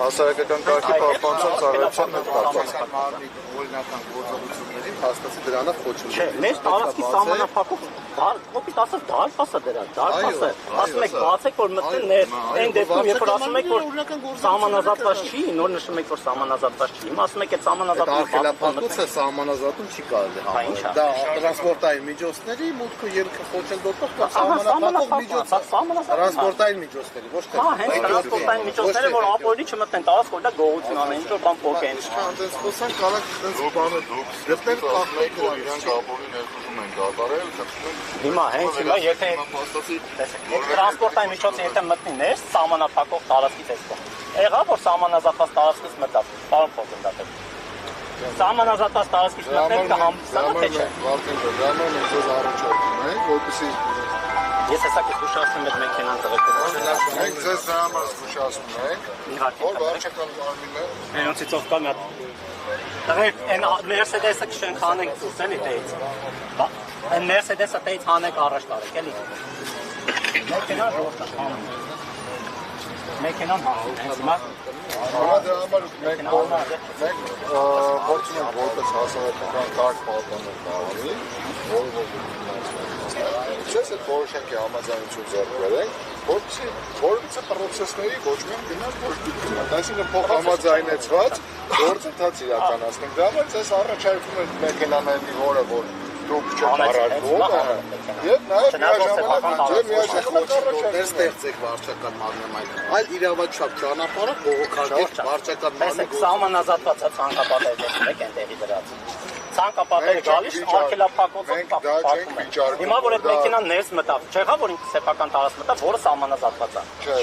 Հասարակական կարգի պահպանության ծառայության ներկայացուցիչ։ Օրինական գործողություններին հաստատի դրանով խոչում։ Չէ, մեր տարածքի սահմանափակող կոպիտ ասած դարպասը դրա, դարպասը։ Ասում եք բացեք որ մտնեն այն դեպքում երբ որ ասում եք որ սահմանազատված չի, նոր նշում եք որ սահմանազատված չի։ Հիմա ասում եք այդ սահմանազատումը սահմանազատում չի կարելի համարել։ Դա տրանսպորտային միջոցների մուտքը ելքը խոչընդոտող կամ սահմանափակող միջոց է։ Տրանսպորտային միջոցների, ոչ թե։ Հա, հենց տրանսպորտային միջոցները որ ապօրինի չմտնեն տարածք որ դա գողություն անեն, ինչ որ բան փոխեն։ Այնպես խոսան կարակ այնպես բանը գտնել կախնել իրանք ապօրին ներխուժում են կատարել, Հիմա հենց հիմա եթե տրանսպորտային միջոցը եթե մտնի ներս սահմանափակող տարածքից էստեղ։ Եղավ որ սահմանազատված տարածքից մտավ, պարոն փոխնդատել։ Սահմանազատված տարածքից մտնելը կհամբսանա թե չէ։ Վարդեն դրանում ենք ձեզ առաջարկում ենք, որպեսզի Ես հեսա կզգուշացնում եմ մեքենան տղեկոտ։ մենք ձեզ դրա համար զգուշացնում ենք, որ վարչական մարմինը Նրանցից ով կա մի հատ։ Տղեկ, այն Mercedes-ը քշենք հանենք դուրս էլի դեից։ Այն Mercedes-ը դեից հանենք առաջ տարեք էլի։ Մեքենան ժողովրդը հանում։ Մեքենան հանում։ Հիմա դրա համար մենք փորձում ենք որպես հասարակական կարգ պահպանել բավարարի, որը Ես այդ որոշակի համաձայնություն ձեռք բերենք, որպեսզի պրոցեսների ոչ միայն գնալ ոչ դիտում։ Այսինքն փոխհամաձայնեցված գործընթաց իրականացնենք։ Դա համար ձեզ առաջարկում ենք մեքենաների որը որ դուք չեք առարկում, եւ նաեւ միաժամանակ ստեղծեք վարչական մարմին այլ իրավաչափ ճանապարհը բողոքարկեք վարչական մարմին սահմանազատված ցանկապատերից եք այնտեղի դրած։ Ցանկապատերը գալիս արգելափակոցով փակում են։ Հիմա որ այդ մեքենան ներս մտավ, չեղա որ ինքը սեփական տարածք մտավ, որը սահմանազատված է։ Չէ,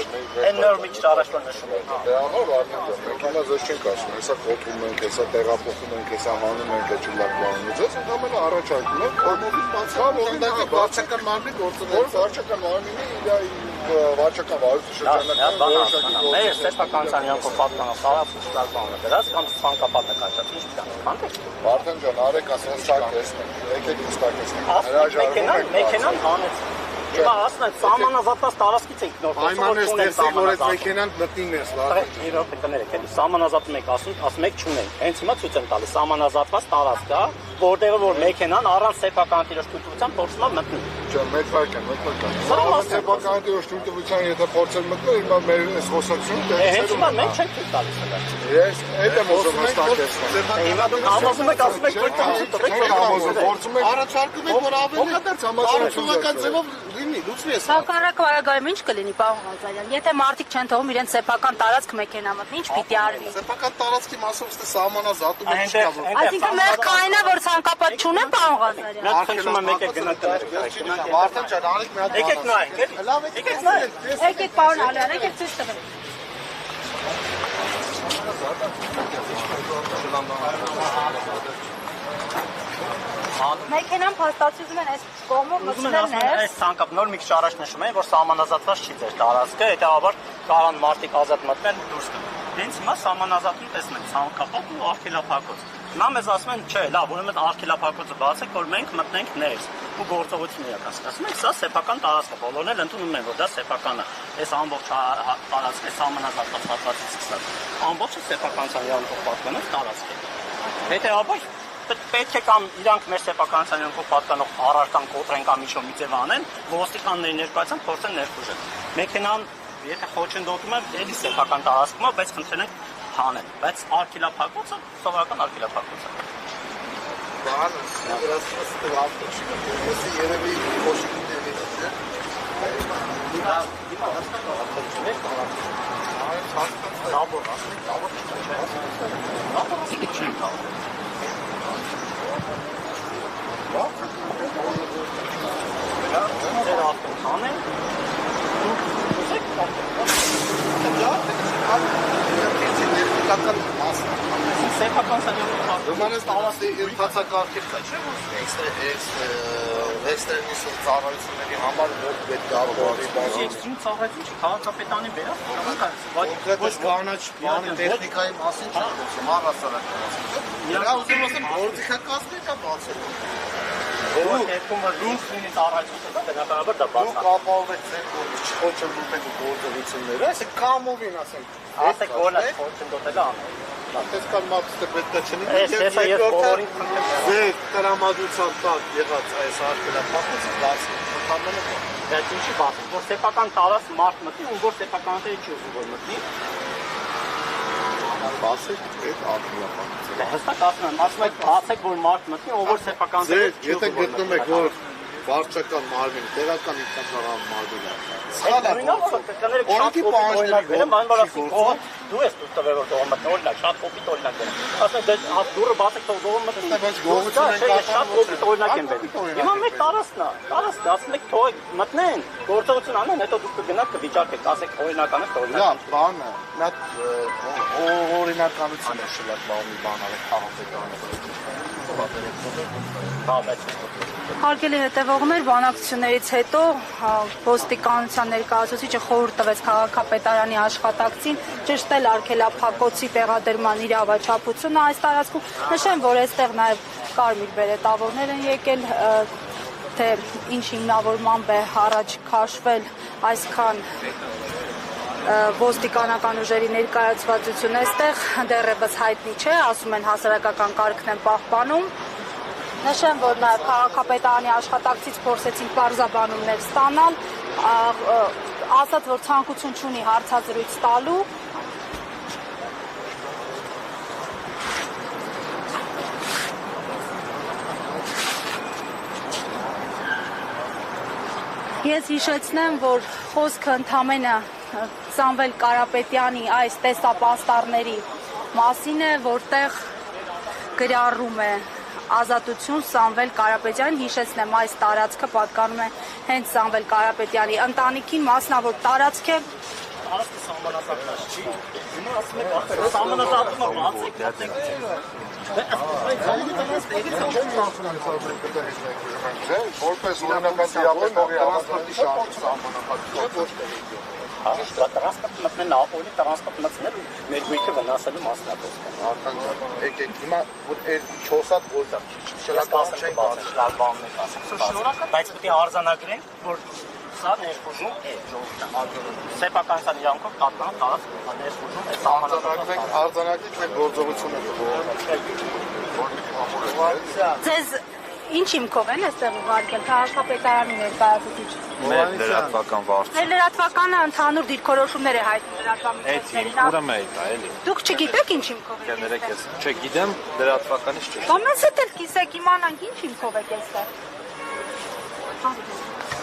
Այն նոր մի քիչ առաջ որ նշում եք։ Դրա համար վարդեն մեքենա ձեզ չենք ասում, հեսա կոտրում ենք, հեսա տեղափոխում ենք, հեսա հանում ենք այդ ճլակբանին։ Ձեզ ընդհանրապես առաջարկում ենք, կողմովից բացառությամբ վարչական մարմնի գործունեություն, վարչական մարմինը իր վարչական վարույթի շրջանակում որոշակի Մեր սեփական ցանյակով պատկանող տարածքները դրած կամ ցանկապատը կաշած ինչ կան։ Վարդեն ջան, արեք ասած չակեսնենք, եկեք ինստակեսնենք։ Մեքենան հանեց։ Հիմա ասում են սահմանազատված տարածքից եք նոր Պայմաններ ստեղծեք, որ այդ մեքենան մտնի ներս, Վարդեն։ Իրոք կներեք, էլի սահմանազատում եք ասում եք չունենք։ Հենց հիմա ցույց եմ տալիս սահմանազատված տարածք կա, որտեղ որ մեքենան առանց սեփական տիրոշտության փորձում է մտնել։ Չէ, մեկ վարքան։ Սեփական տիրոշտության եթե փորձել մտնել, հիմա մեր այս խոսակցությունը հենց հիմա մենք չենք ցույց տալիս դա։ Ես այդ եմ ուզում հստակեցնել։ Հիմա դուք համոզում եք ասում եք որ փորձում եք Առաջարկում եք որ ավելի համաձայնական ձևով լինի, լուծվի է։ Հակառակ վարագայում ինչ կլինի, պարոն Ղազարյան, եթե մարդիկ չեն թողում իրենց սեփական տարածք մեքենա մտնի, ինչ պիտի արվի։ Սեփական տարածքի մասով ստե սահմանազատում է չկա որ։ Այսինքն մեր կայնա որ ցանկապատ չունեն, պարոն Ղազարյան։ Նա խնդրում եմ եկեք գնանք տներեք։ Վարդեն ջան, արեք մի հատ։ Եկեք նայեք, էլի։ Լավ եկեք նայեք։ Եկեք պարոն Ալյան, եկեք ցույց տվեք։ Մեքենան փաստացում են այս կողմով մտնել ներս։ Այս ցանկապ նոր մի քիչ առաջ նշում են որ սահմանազատված չի ձեր տարածքը, հետեւաբար կարան մարդիկ ազատ մտնել դուրս գան։ Հենց հիմա սահմանազատում տեսնենք ցանկապատ ու արգելափակոց։ Նա մեզ ասում են, չէ, լավ, ուրեմն արգելափակոցը բացեք, որ մենք մտնենք ներս ու գործողություն իրականացնենք։ Ասում ենք, սա սեփական տարածք է, բոլորն էլ ընդունում են, որ դա սեփական է։ Այս ամբողջ տարածքը սահմանազատված հատվածից սկսած։ Ամբողջը սեփական ցանցով պատկանող տարածք է։ Հետեւաբար պետք է կամ իրանք մեր սեփական ցանցով պատկանող առարկան կոտրեն կամ ինչ-որ մի ձև անեն, ոստիկանների ներկայացան փորձեն ներխուժել։ Մեքենան եթե խոչընդոտում է, էլի սեփական տարածքում է, բայց խնդրեն ենք հանեն, բայց արգելափակոցը սովորական արգելափակոց է։ Բանը դրաստված ավտոչիկը, որովհետեւ երևի փոշիկի դեպի չէ։ Հիմա հաստատ ավտոչիկը կարող է։ Այս հաստատ լավոր, ասենք լավոր չէ։ Լավոր չէ։ Ձեր ավտոն հանեն։ Սեփական ցանցով Դումանես տարածքի ընթացակարգեր կա, չէ՞ որ էքստրեմիստի ծառայությունների համար պետք է ապահովի բազա։ Էքստրեմ ծառայություն չի, քաղաքապետանի վերած ոչ կանաչ բանի տեխնիկայի մասին չի խոսում, առհասարակ։ Դրա ուզում ասեմ գործիքակազմը կա բացել։ Դուք առաջին բնականաբար դա բաց է։ Դուք ապահովեք ձեր կողմից չխոչընդոտեք գործողությունները, այսինքն կամովին ասենք։ Ասեք որն է խոչընդոտելը անում։ Այդպես կան մապստը պետք է չլինի։ Ես ես բոլորին խնդրում եմ։ Ձեր տրամադրության տակ եղած այս արկելափակոցը դասի ընդամենը Դա ինչի բացի, որ սեփական տարած մարդ մտնի, ու որ սեփականները չի ուզում որ մտնի։ բասեք այդ արկելափակոցը։ Դա հստակ ասում եմ, բացեք որ մարդ մտնի, ով որ սեփականները Ձեր եթե գտնում եք որ վարչական մարմին, տեղական ինքնապահարան մարմին է։ Դու ես տվել որ դողը մտնի, օրինակ, շատ կոպիտ օրինակ եմ։ Ասում եմ, դե դուրը բացեք թող դողը մտնի։ Շատ կոպիտ օրինակ եմ բերում։ Հիմա մեկ տարածքն է, ասում եք թող մտնեն, գործողություն անեն, հետո դուք կգնաք կվիճարկեք, ասեք օրինականը օրինակ։ Լավ, բանը, նա օրինականություն է շլակբաումի բան արեք քաղաքական։ Հարգելի հետևողներ, բանակցություններից հետո ոստիկանության ներկայացուցիչը խորհուրդ տվեց քաղաքապետարանի աշխատակցին ճշտել արգելափակոցի տեղադրման իրավաչափությունը այս տարածքում։ Նշեմ, որ այստեղ նաև կարմիր բերետավորներ են եկել, թե ինչ հիմնավորմամբ է առաջ քաշվել այսքան ոստիկանական ուժերի ներկայացվածություն այստեղ դեռևս հայտնի չէ, ասում են հասարակական կարգն են պահպանում։ Նշեմ, որ նաև քաղաքապետարանի աշխատակցից փորձեցին պարզաբանումներ ստանալ, ասաց, որ ցանկություն չունի հարցազրույց տալու։ Ես հիշեցնեմ, որ խոսքը ընդամենը Սամվել Կարապետյանի այս տեսապաստառների մասին է, որտեղ գրառում է Ազատություն Սամվել Կարապետյան, հիշեցնեմ, այս տարածքը պատկանում է հենց Սամվել Կարապետյանի ընտանիքին, մասնավոր տարածք է։ Տարածքը սահմանազատված չի։ Հիմա ասում եք, սահմանազատումը բացեք։ Որպես օրինական դիապետորի հավաստի շարժ սահմանապատկի Տրանսպորտ մտնեն ապօրինի տրանսպորտ մտցնել մեր գույքը վնասելու մասնակից։ Եկեք հիմա որ 4 հատ գործ շլակբաում չեն շլակբաումն է ասում։ Բայց պետք է արձանագրենք, որ սա ներխուժում է ժողովրդի։ Սեփականության իրանքով կատարած տարած ներխուժում է արձանագրենք, արձանագրենք մեր գործողությունը Ձեզ ինչ հիմքով են այստեղ ուղարկել քաղաքապետարանի ներկայացուցիչ։ Մեր լրատվական վարձը։ Մեր լրատվականը ընդհանուր դիրքորոշումներ է հայտնում Էդի, ուրը մեկ է, էլի։ Դուք չգիտեք ինչ հիմքով եք Կներեք ես։ Չէ, գիտեմ, լրատվականից չէ։ Կամ ես էլ կիսեք իմանանք ինչ հիմքով եք այստեղ։